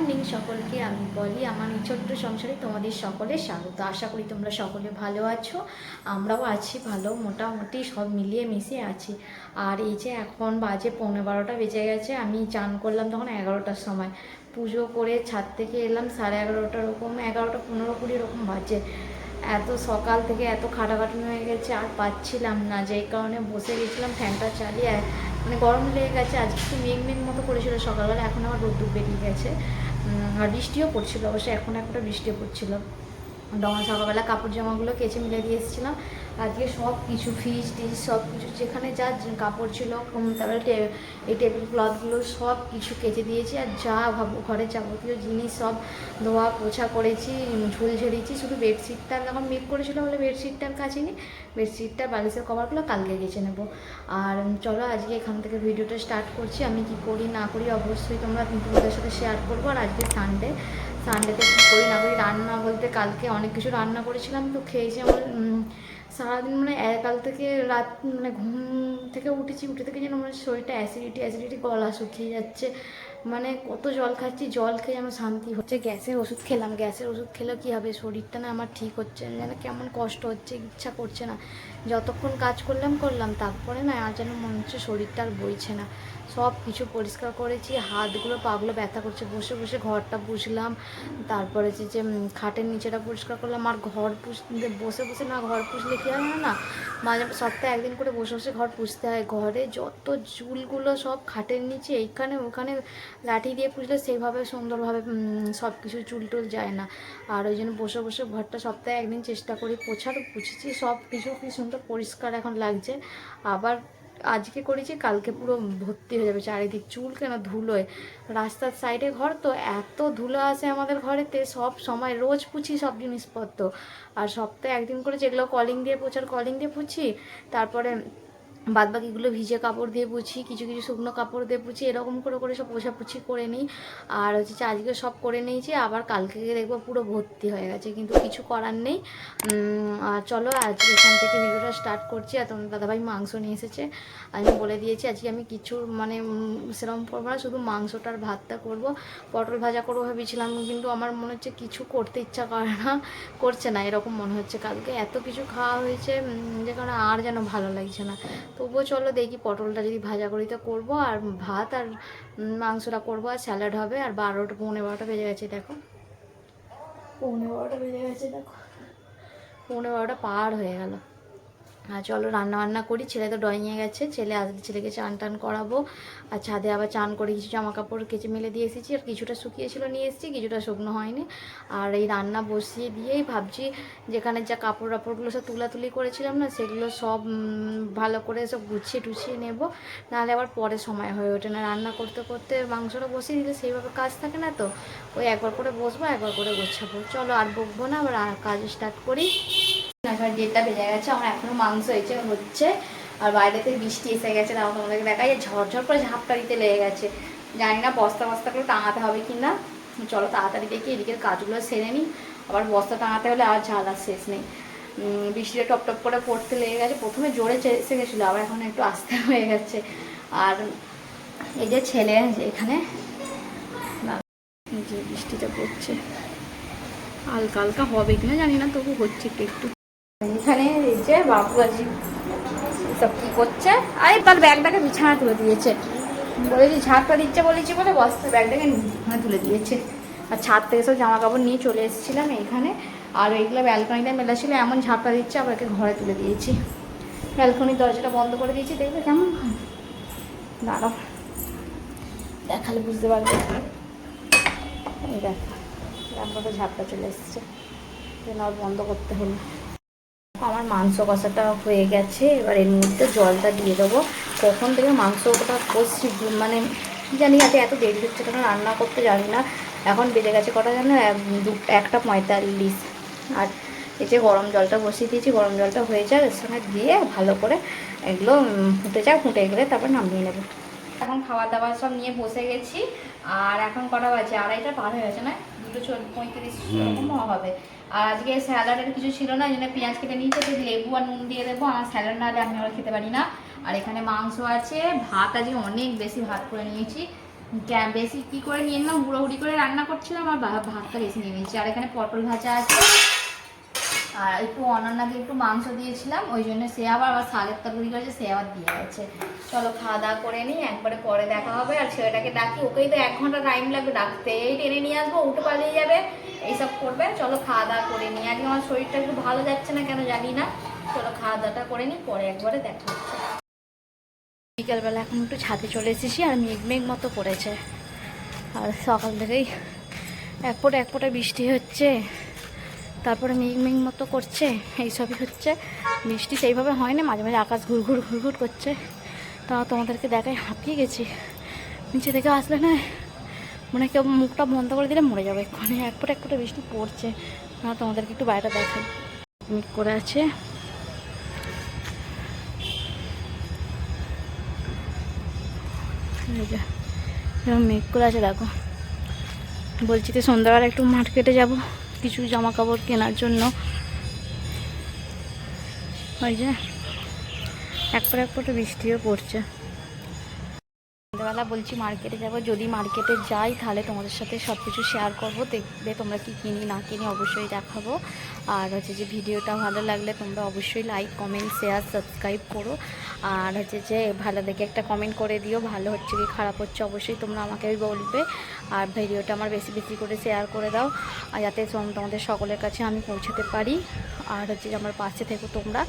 Morning সকলকে, আমি বলি আমার এই ছোট্ট সংসারে তোমাদের সকলের স্বাগত। আশা করি তোমরা সকলে ভালো আছো, আমরাও আছি ভালো, মোটামুটি সব মিলিয়ে মিশিয়ে আছি। আর এই যে এখন বাজে 11:15 বেজে গেছে, আমি চান করলাম তখন 11টার সময়, পুজো করে ছাদ থেকে এলাম 11:30 এরকম, 11টা 15-20 এরকম বাজে। এত সকাল থেকে এত খাটাখাটনি হয়ে গেছে, আর পাচ্ছিলাম না, যেই কারণে বসে গেছিলাম ফ্যানটা চালিয়ে। মানে গরম লেগে গেছে, আজকে একটু মেঘ মতো করেছিল সকালবেলা, এখন আবার রোদ্দুর বেরিয়ে গেছে। আর বৃষ্টিও পড়ছিল, অবশ্যই এখন একটা বৃষ্টিও পড়ছিল। তখন সকালবেলা কাপড় জামাগুলো কেচে মিলে দিয়ে এসেছিলাম। আজকে সব কিছু ফ্রিজ টিজ সব কিছু যেখানে যা কাপড় ছিল, তারপরে এই টেবিল ক্লথগুলো সব কিছু কেচে দিয়েছি। আর যা ভাবো ঘরের যাবতীয় জিনিস সব ধোয়া পোছা করেছি, ঝুল ঝেড়েছি। শুধু বেডশিটটা যখন মেক করেছিল বলে বেডশিটটার কাছেনি, বেডশিটটা বালিশের কভারগুলো কালকে গেছে নেবো। আর চলো আজকে এখান থেকে ভিডিওটা স্টার্ট করছি। আমি কি করি না করি অবশ্যই তোমাদের সাথে শেয়ার করবো। আর আজকে সানডেতে কী করি না করি, রান্না বলতে কালকে অনেক কিছু রান্না করেছিলাম, তো খেয়েছি। আমার সারাদিন মানে কাল থেকে রাত মানে ঘুম থেকে উঠে থেকে যেন আমার শরীরটা অ্যাসিডিটি, গলা শুকিয়ে যাচ্ছে। মানে কত জল খাচ্ছি, জল খেয়ে যেন শান্তি হচ্ছে। গ্যাসের ওষুধ খেলাম, গ্যাসের ওষুধ খেলেও কী হবে, শরীরটা না আমার ঠিক হচ্ছে না, যেন কেমন কষ্ট হচ্ছে, ইচ্ছা করছে না। যতক্ষণ কাজ করলাম তারপরে না আর যেন মনে হচ্ছে শরীরটা আর বইছে না। সব কিছু পরিষ্কার করেছি, হাতগুলো পাগুলো ব্যথা করছে, বসে বসে ঘরটা পুছলাম। তারপরে যে খাটের নিচেটা পরিষ্কার করলাম। আর ঘর বসে বসে না ঘর পুছলে কী হয় না, মাঝে সপ্তাহে একদিন করে বসে বসে ঘর পুছতে হয়। ঘরে যত চুলগুলো সব খাটের নিচে এইখানে ওখানে লাঠি দিয়ে পুছলে সেইভাবে সুন্দরভাবে সব কিছু চুল টুল যায় না। আর ওই জন্য বসে বসে ঘরটা সপ্তাহে একদিন চেষ্টা করি পোছার, পুছেছি সব কিছু, কি সুন্দর পরিষ্কার এখন লাগছে। আবার আজকে করেছি, কালকে পুরো ভর্তি হয়ে যাবে চারিদিক চুল, কেন ধুলোয়। রাস্তার সাইডে ঘর তো এত ধুলো আসে আমাদের ঘরেতে, সব সময় রোজ পুছি সব জিনিসপত্র। আর সপ্তাহে একদিন করে যেগুলো কলিং দিয়ে পুছি, তারপরে বাদবাকিগুলো ভিজে কাপড় দিয়ে পুছি, কিছু কিছু শুকনো কাপড় দিয়ে পুছি, এরকম করে সব পোছাপুছি করে নিই। আর হচ্ছে আজকে সব করে নিয়েছি, আবার কালকে দেখবো পুরো ভর্তি হয়ে গেছে, কিন্তু কিছু করার নেই। আর চলো আজকে এখান থেকে ভিডিওটা স্টার্ট করছি। আর তোমার দাদাভাই মাংস নিয়ে এসেছে, আমি বলে দিয়েছি আজকে আমি কিছু মানে সেরকম করবো না, শুধু মাংসটার ভাতটা করব, পটল ভাজা করবো ভেবেছিলাম, কিন্তু আমার মনে হচ্ছে কিছু করতে ইচ্ছা করছে না এরকম মনে হচ্ছে। কালকে এত কিছু খাওয়া হয়েছে যে কারণে আর যেন ভালো লাগছে না। তবুও চলো দেখি, পটলটা যদি ভাজা করি তো করবো, আর ভাত আর মাংসটা করবো, আর স্যালাড হবে। আর 12টা বেজে গেছে দেখো, 12:15 বেজে গেছে দেখো, 12:15 পার হয়ে গেল। আর চলো রান্না করি। ছেলে তো ড্রয়িংয়ে গেছে, ছেলেকে চান টান করাবো। আর ছাদে আবার চান করে কিছু জামা কাপড় কেচে মেলে দিয়ে এসেছি, আর কিছুটা শুকিয়েছিল নিয়ে এসেছি, কিছুটা শুকনো হয়নি। আর এই রান্না বসিয়ে দিয়েই ভাবছি যেখানে যা কাপড়গুলো সব তুলাতুলি করেছিলাম না, সেগুলো সব ভালো করে সব গুছিয়ে নেবো, নাহলে আবার পরে সময় হয়ে ওঠে না। রান্না করতে করতে মাংসটা বসিয়ে দিলে সেইভাবে কাজ থাকে না, তো ওই একবার করে বসবো, একবার করে গোছাবো। চলো আর বকবো না, আবার কাজ স্টার্ট করি। এখন 1:30 বেজে গেছে, আমার এখনও মাংস হচ্ছে। আর বাইরে থেকে বৃষ্টি এসে গেছে, তাও তোমাদেরকে দেখাই, ঝরঝর করে ঝাপটা দিতে লেগে গেছে। জানি না বস্তা করে টাঙাতে হবে কি না। চলো তাড়াতাড়ি দেখি এদিকের কাজগুলো সেরে নিই, আবার বস্তা টাঙাতে হলে আর ঝাল আর শেষ নেই। বৃষ্টিটা টপ করে পড়তে লেগে গেছে, প্রথমে জোরে এসে গেছিলো, আবার এখন একটু আস্তে হয়ে গেছে। আর এই যে ছেলে এখানে, যে বৃষ্টিটা পড়ছে, হালকা হবে কিনা জানি না, তবু হচ্ছে একটু। এখানে এই যে বাবু আজি সব কী করছে, আরে তার ব্যাগটাকে বিছানা তুলে দিয়েছে, বলেছি ঝাঁটটা দিচ্ছে বলেছি বলে বস্তা ব্যাগটাকে তুলে দিয়েছে। আর ছাদ থেকে সব জামা কাপড় নিয়ে চলে এসেছিলাম এইখানে, আর এইগুলো ব্যালকনিটা মেলা ছিল, এমন ঝাঁটটা দিচ্ছে, আবার একে ঘরে তুলে দিয়েছি। ব্যালকনির দরজাটা বন্ধ করে দিয়েছি, দেখবে কেমন হয়, দাঁড়াও দেখালে বুঝতে পারবে। এই দেখো ঝাঁটটা চলে এসছে, আর বন্ধ করতে হলো। আমার মাংস কষাটা হয়ে গেছে, এবার এর মধ্যে জলটা দিয়ে দেবো। কখন থেকে মাংসটা কষছি মানে জানি, এত দেরি হচ্ছে কেন রান্না করতে জানি না। এখন বেজে গেছে কটা জানো, 1:45। আর এই যে গরম জলটা বসিয়ে দিয়েছি, গরম জলটা হয়ে যায়, এর সঙ্গে দিয়ে ভালো করে এগুলো ফুটে গেলে তারপর নামিয়ে নেবো। এখন খাওয়া দাওয়া সব নিয়ে বসে গেছি। আর এখন কটা বাজে, 2:30 পার হয়ে গেছে না, 2:35 এরকম হবে। আর আজকে স্যালাডের কিছু ছিল না, এই জন্য পেঁয়াজ কেটে নিয়েছে, লেবু আর নুন দিয়ে দেবো। আমার স্যালাড না হলে আমি আবার খেতে পারি না। আর এখানে মাংস আছে, ভাত আজকে অনেক বেশি ভাত করে নিয়েছি, বেশি কী করে নিয়ে নিলাম, হুড়োহুড়ি করে রান্না করছিলাম আর ভাতটা বেশি নিয়ে নিয়েছি। আর এখানে পটল ভাজা আছে, আর একটু অনন্যাকে একটু মাংস দিয়েছিলাম, ওই জন্য সে আবার শাকের তরকারি করেছে, সে আবার দিয়ে গেছে। চলো খাওয়া দাওয়া করে নিই, একবারে পরে দেখা হবে। আর ছেলেটাকে ডাকি, ওকেই তো 1 ঘন্টা টাইম লাগবে ডাকতে, এই টেনে নিয়ে আসবো, উঠে পালিয়ে যাবে, এইসব করবে। চলো খাওয়া দাওয়া করে নিই, আজকে আমার শরীরটা একটু ভালো যাচ্ছে না কেন জানি না। চলো খাওয়া দাওয়াটা করে নিই, পরে একবারে দেখা হচ্ছে। বিকেলবেলা এখন একটু ছাদে চলে এসেছি, আর মেঘ মতো পড়েছে, আর সকাল থেকেই এক ফোঁটা বৃষ্টি হচ্ছে, তারপরে মেঘ মতো করছে, এইসবই হচ্ছে। বৃষ্টি সেইভাবে হয় না, মাঝে মাঝে আকাশ ঘুরঘুর করছে। তা তোমাদেরকে দেখাই, হাঁপিয়ে গেছি। নিচে থেকে আসলে না মনে কেউ মুখটা বন্ধ করে দিলে মরে যাবে এক্ষণে, এক ফোঁটা বৃষ্টি পড়ছে। তোমাদেরকে একটু বাইরেটা দেখাই, মেঘ করে আছে। মেঘ করে আছে দেখো। বলছি তো সন্ধ্যাবেলা একটু মার্কেটে যাব কিছু জামা কাপড় কেনার জন্য। ওই যে এক ফোঁটা বৃষ্টিও পড়ছে। সন্ধ্যাবেলা বলছি মার্কেটে যাব, যদি মার্কেটে যাই তাহলে তোমাদের সাথে সব কিছু শেয়ার করবো, দেখবে তোমরা কি কিনি না কিনি অবশ্যই দেখাবো। আর হচ্ছে যে ভিডিওটা ভালো লাগলে তোমরা অবশ্যই লাইক কমেন্ট শেয়ার সাবস্ক্রাইব করো। আর হচ্ছে যে ভালো দেখে একটা কমেন্ট করে দিও, ভালো হচ্ছে কি খারাপ হচ্ছে অবশ্যই তোমরা আমাকে বলবে। আর ভিডিওটা আমার বেশি করে শেয়ার করে দাও, আর যাতে তোমাদের সকলের কাছে আমি পৌঁছাতে পারি। আর হচ্ছে যে আমার পাশে থেকো তোমরা।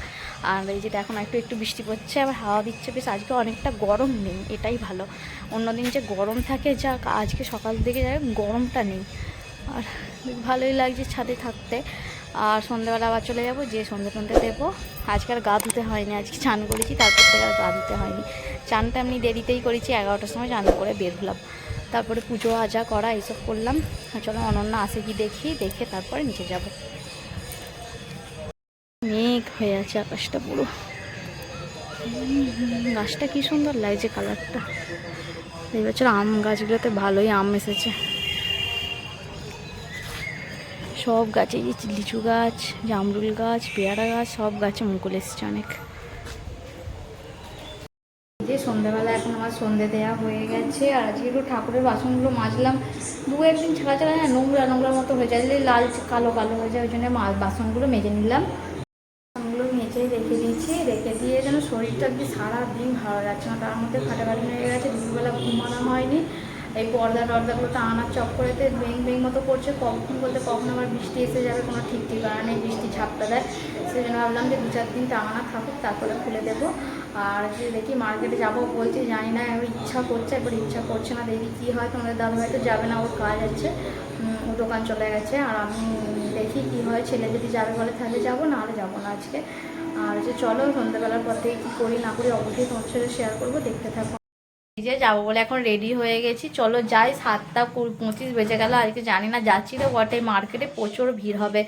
আর এই যে এখন একটু বৃষ্টি পড়ছে, আবার হাওয়া দিচ্ছে বেশ, আজকে অনেকটা গরম নেই, এটাই ভালো। অন্যদিন যে গরম থাকে, যা আজকে সকাল থেকে যায় গরমটা নেই, আর ভালোই লাগছে ছাদে থাকতে। আর সন্ধ্যাবেলা আবার চলে যাবো, যে সন্ধ্যে দেবো। আজকে আর গা ধুতে হয়নি, আজকে চান করেছি, তারপর থেকে আর গা ধুতে হয়নি। চানটা আমি দেরিতেই করেছি, 11টার সময় চান করে বের হলাম, তারপরে পুজো আজা করা এইসব করলাম। চলো অনন্যা আসে কি দেখি, দেখে তারপরে নিচে যাব। মেঘ হয়ে আছে আকাশটা পুরো, গাছটা কি সুন্দর লাগছে কালারটা। এই বছর আম গাছগুলোতে ভালোই আম এসেছে, সব গাছে, লিচু গাছ, জামরুল গাছ, পেয়ারা গাছ, সব গাছে মুকুল এসেছে অনেক। যে সন্ধ্যাবেলা এখন আমার সন্ধে দেওয়া হয়ে গেছে, আর আজকে একটু ঠাকুরের বাসনগুলো মাজলাম, 2-1 দিন ছাড়া না নোংরা মতো হয়ে যায়, লাল কালো হয়ে যায়, ওই জন্য বাসনগুলো মেজে নিলাম। বাসনগুলো মেজে রেখে দিয়েছি, রেখে দিয়ে যেন শরীরটা কি সারাদিন ভালো লাগছে না, তার মধ্যে ফাটাফাটি হয়ে গেছে, দুপুরবেলা ঘুমানো হয়নি। এই টর্দাগুলো টানার চক্করেতে বেং মতো করছে, কখন বলতে কখন আবার বৃষ্টি এসে যাবে কোনো ঠিক ঠিকানা নেই, বৃষ্টি ঝাপটা দেয়। সেই জন্য ভাবলাম যে 2-4 দিন টাঙানা থাকুক, তারপরে খুলে দেবো। আর যে দেখি মার্কেটে যাবো বলছি, জানি না, ইচ্ছা করছে, একবার ইচ্ছা করছে না, দেখি কী হয়। তোমাদের দাদা হয়তো যাবে না, ওর কাজ আছে, ও দোকান চলে গেছে। আর আমি দেখি কী হয়, ছেলে যদি যাবে বলে তাহলে যাবো, নাহলে যাবো না আজকে। আর যে চলো সন্ধ্যাবেলার পর থেকে কী করি না করি অবশ্যই তোমার সাথে শেয়ার করবো, দেখতে থাকো। যে যাবো বলে এখন রেডি হয়ে গেছি, চলো যাই। 7:25 বেজে গেল, আজকে জানি না, যাচ্ছি তো বটে, মার্কেটে প্রচুর ভিড় হবে,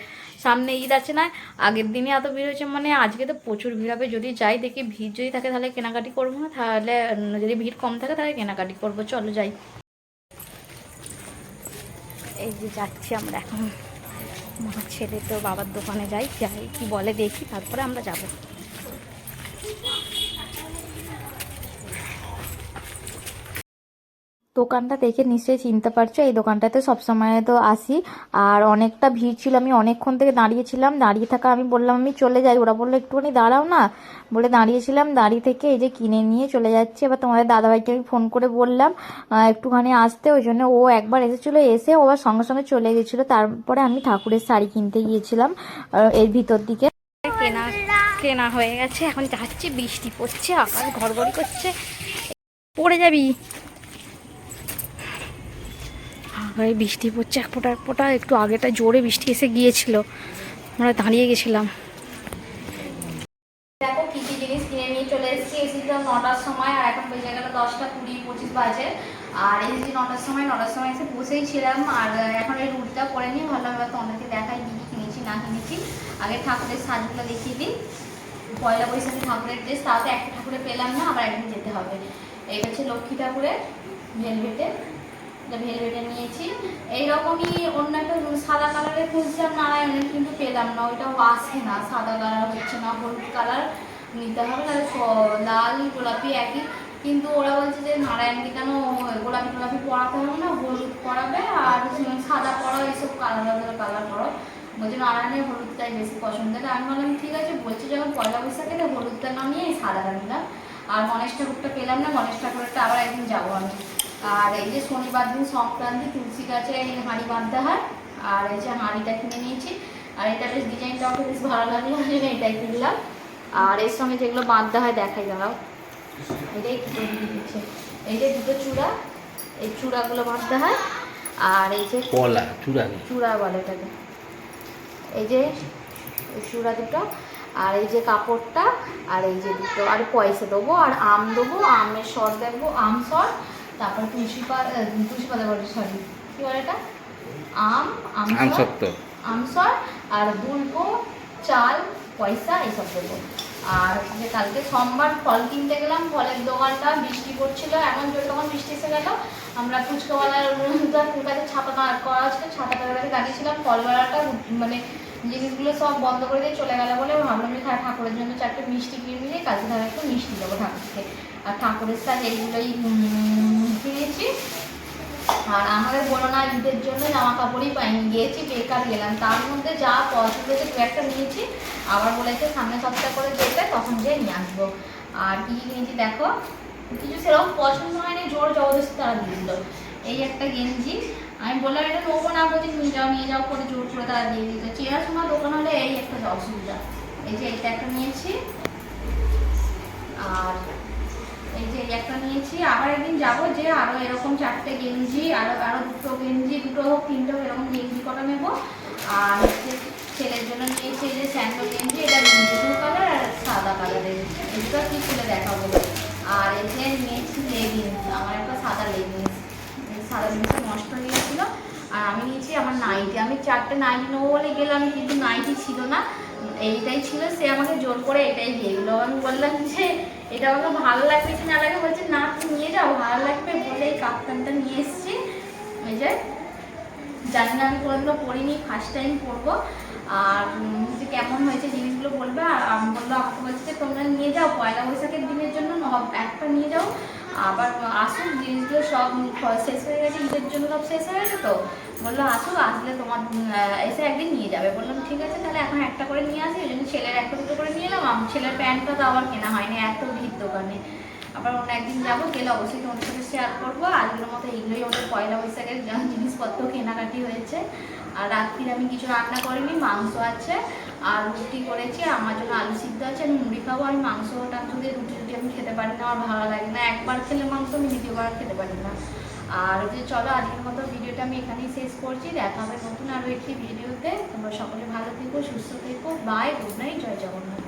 সামনে ঈদ আছে না, আগের দিনে এত ভিড় হয়েছে, মানে আজকে তো প্রচুর ভিড় হবে। যদি যাই দেখি ভিড় যদি থাকে তাহলে কেনাকাটি করবো না, তাহলে যদি ভিড় কম থাকে তাহলে কেনাকাটি করবো। চলো যাই। এই যে যাচ্ছি আমরা এখন, আমার ছেলে তো বাবার দোকানে যাই কি বলে দেখি, তারপরে আমরা যাবো। দোকানটা দেখে নিশ্চয়ই চিনতে পারছো, এই দোকানটাতে সবসময় তো আসি। আর অনেকটা ভিড় ছিল, আমি অনেকক্ষণ থেকে দাঁড়িয়েছিলাম, দাঁড়িয়ে থাকা আমি বললাম আমি চলে যাই, ওরা বললো একটুখানি দাঁড়াও না, বলে দাঁড়িয়েছিলাম, দাঁড়িয়ে থেকে এই যে কিনে নিয়ে চলে যাচ্ছি। এবার তোমাদের দাদাভাইকে আমি ফোন করে বললাম একটুখানি আসতে, ওই জন্য ও একবার এসেছিলো, এসে ও আবার সঙ্গে সঙ্গে চলে গেছিলো। তারপরে আমি ঠাকুরের শাড়ি কিনতে গিয়েছিলাম এর ভিতর দিকে। কেনা হয়ে গেছে, এখন যাচ্ছি, বৃষ্টি পড়ছে, আকাশ ঘড়ঘড়ি করছে, পড়ে যাবি। বৃষ্টি পড়ছে এক ফোঁটা, একটু আগেটা জোরে বৃষ্টি এসে গিয়েছিল, আমরা দাঁড়িয়ে গেছিলাম। দেখো কি কি জিনিস কিনে নিয়ে চলে এসেছি তো 9টার সময়, আর এখন বেজে গেল 10:20-25 বাজে। আর এসেছি 9টার সময় এসে বসেই ছিলাম। আর এখন এই রুটটা করে নিই, ভালোভাবে তোমাদেরকে দেখাই কি কি কিনেছি না কিনেছি। আগে ঠাকুরের সাজগুলো দেখিয়ে দিই। পয়লা বৈশাখী ঠাকুরের ড্রেস, তাও তো একটা ঠাকুরে পেলাম না, আবার একদিন যেতে হবে। এই হচ্ছে লক্ষ্মী ঠাকুরের ভেলভেটে নিয়েছি। এইরকমই অন্য একটা সাদা কালারের খুঁজছিলাম নারায়ণের, কিন্তু পেলাম না, ওইটাও আসে না, সাদা কালার হচ্ছে না, হলুদ কালার নিতে হবে, তাহলে লাল গোলাপি একই। কিন্তু ওরা বলছে যে নারায়ণকে কেন গোলাপি গোলাপি টোলাপি পরাতে হবে না, হলুদ পরাবে আর সাদা পরো, এইসব কালার করো। বলছে নারায়ণের হলুদটাই বেশি পছন্দ। আমি বললাম ঠিক আছে, বলছি যখন পয়লা বৈশাখে হলুদটা নামিয়ে এই সাদাটা নিলাম। আর গণেশ ঠাকুরটা পেলাম না, গণেশ ঠাকুরটা আবার একদিন যাবো আমি। আর এই যে শনিবার দিন সংক্রান্তি, তুলসী গাছে এই হাঁড়ি বাঁধতে হয়। আর এই যে হাঁড়িটা কিনে নিয়েছি, আর এটা বেশ ডিজাইনটাও বেশ ভালো লাগলো, এটাই কিনলাম। আর এর সঙ্গে যেগুলো বাঁধতে হয় দেখাই দাঁড়াও, এটাই দুটো দিয়ে দিচ্ছে। এই যে দুটো চূড়া, এই চূড়াগুলো বাঁধতে হয়। আর এই যে চূড়া বলে এটাকে, এই যে চূড়া দুটো, আর এই যে কাপড়টা, আর এই যে দুটো, আর পয়সা দেবো, আর আম দেবো, আমের সর দেবো, আম সর, তারপর তুলসী পাতা বলে, সরি কী বলে এটা, আম সর, আর দুলবো, চাল, পয়সা এইসব দেবো। আর যে কালকে সোমবার ফল কিনতে গেলাম, ফলের দোকানটা বৃষ্টি পড়ছিল, এমন জোরে তখন বৃষ্টি এসে গেল। আমরা ফুচকাওয়ালার কাছে ছাতা করা ছিল, ছাতাটার কাছে দাঁড়িয়েছিলাম, ফলওয়ালাটা মানে জিনিসগুলো সব বন্ধ করে দিয়ে চলে গেল বলে ভাবলাম যে ঠাকুরের জন্য 4টে মিষ্টি কিনে নিয়ে কালকে ধর একটু মিষ্টি দেবো ঠাকুরকে। আর ঠাকুরের সাথে এইগুলোই কিনেছি। আর আমাদের বলো না, ঈদের জন্য জামা কাপড়ই পাইনি, গিয়েছি বেকার গেলাম। তার মধ্যে যা পছন্দ হয়েছে দু একটা নিয়েছি, আবার বলেছে সামনে সপ্তাহ করে যেতে, তখন যেয়ে নিয়ে আসবো। আর কী কী কিনেছি দেখো, কিছু সেরকম পছন্দ হয়নি, জোর জবরদস্তি তারা দিয়ে দিল। এই একটা গেঞ্জি, আমি বললাম এটা নেবো না, বলছি নিয়ে যাও করে জোর করে তারা দিয়ে দিল। চেনাশোনা দোকান হলে এই একটা অসুবিধা। এই যে এটা একটা নিয়েছি, আর এই যে একটা নিয়েছি। আবার একদিন যাবো যে আরো এরকম 4টে গেঞ্জি, আরো দুটো গেঞ্জি, দুটো হোক 3টে হোক, এরকম গেঞ্জি করা নেবো। আর হচ্ছে ছেলের জন্য নিয়েছি এই যে স্যান্ডো গেঞ্জি, এটা ব্লু কালার আর সাদা কালারের, এগুলো কি খুলে দেখাবো। আর এই যে নিয়েছি লেগিংস, আমার একটা সাদা লেগিংস, সাদা জিনিসটা নষ্ট হয়ে গেছিলো। আর আমি নিয়েছি আমার নাইটি, আমি 4টে নাইটি নেবো বলে গেলাম, কিন্তু নাইটি ছিল না, এইটাই ছিল। সে আমাকে জোর করে এটাই দিয়ে দিল। আমি বললাম যে এটা আমাকে ভালো লাগবে কি না লাগে, বলছে না তুমি নিয়ে যাও, ভালো লাগবে বলে এই কাপ্তানটা নিয়ে এসছি। এই যে জানি না, আমি কোনোদিনও পরিনি, ফার্স্ট টাইম পরবো। আর যে কেমন হয়েছে জিনিসগুলো বলবে। আর আমি বললো, আমাকে বলছে যে তোমরা নিয়ে যাও পয়লা বৈশাখের দিনের জন্য একটা নিয়ে যাও, আবার আসুক জিনিসগুলো সব শেষ হয়ে গেছে, ঈদের জন্য সব শেষ হয়ে গেছে। তো বললো আসুক, আসলে তোমার এসে একদিন নিয়ে যাবে। বললাম ঠিক আছে, তাহলে এখন একটা করে নিয়ে আসি। ওই জন্য ছেলের একটা দুটো করে নিয়ে এলাম। ছেলের প্যান্টটা তো আবার কেনা হয়নি, এত ভিড় দোকানে। আবার অন্য একদিন যাবো, গেলে অবশ্যই তোমাদের সাথে শেয়ার করবো। আজকের মতো এইগুলোই আমাদের পয়লা বৈশাখের জিনিসপত্র কেনাকাটি হয়েছে। আর রাত্রির আমি কিছু রান্না করিনি, মাংস আছে আর রুটি করেছি, আমার জন্য আলু সিদ্ধ আছে, আমি মুড়ি খাবো। আমি মাংসটা দিয়ে রুটি আমি খেতে পারি না, আমার ভালো লাগে না, একবার খেলে মাংস আমি দ্বিতীয়বার খেতে পারি না। আর যে চলো আজকের মতো ভিডিওটা আমি এখানেই শেষ করছি, দেখা হবে নতুন আরও একটি ভিডিওতে। তোমরা সকলে ভালো থেকো, সুস্থ থেকো, বাই, গুড নাইট, জয় জগন্নাথ।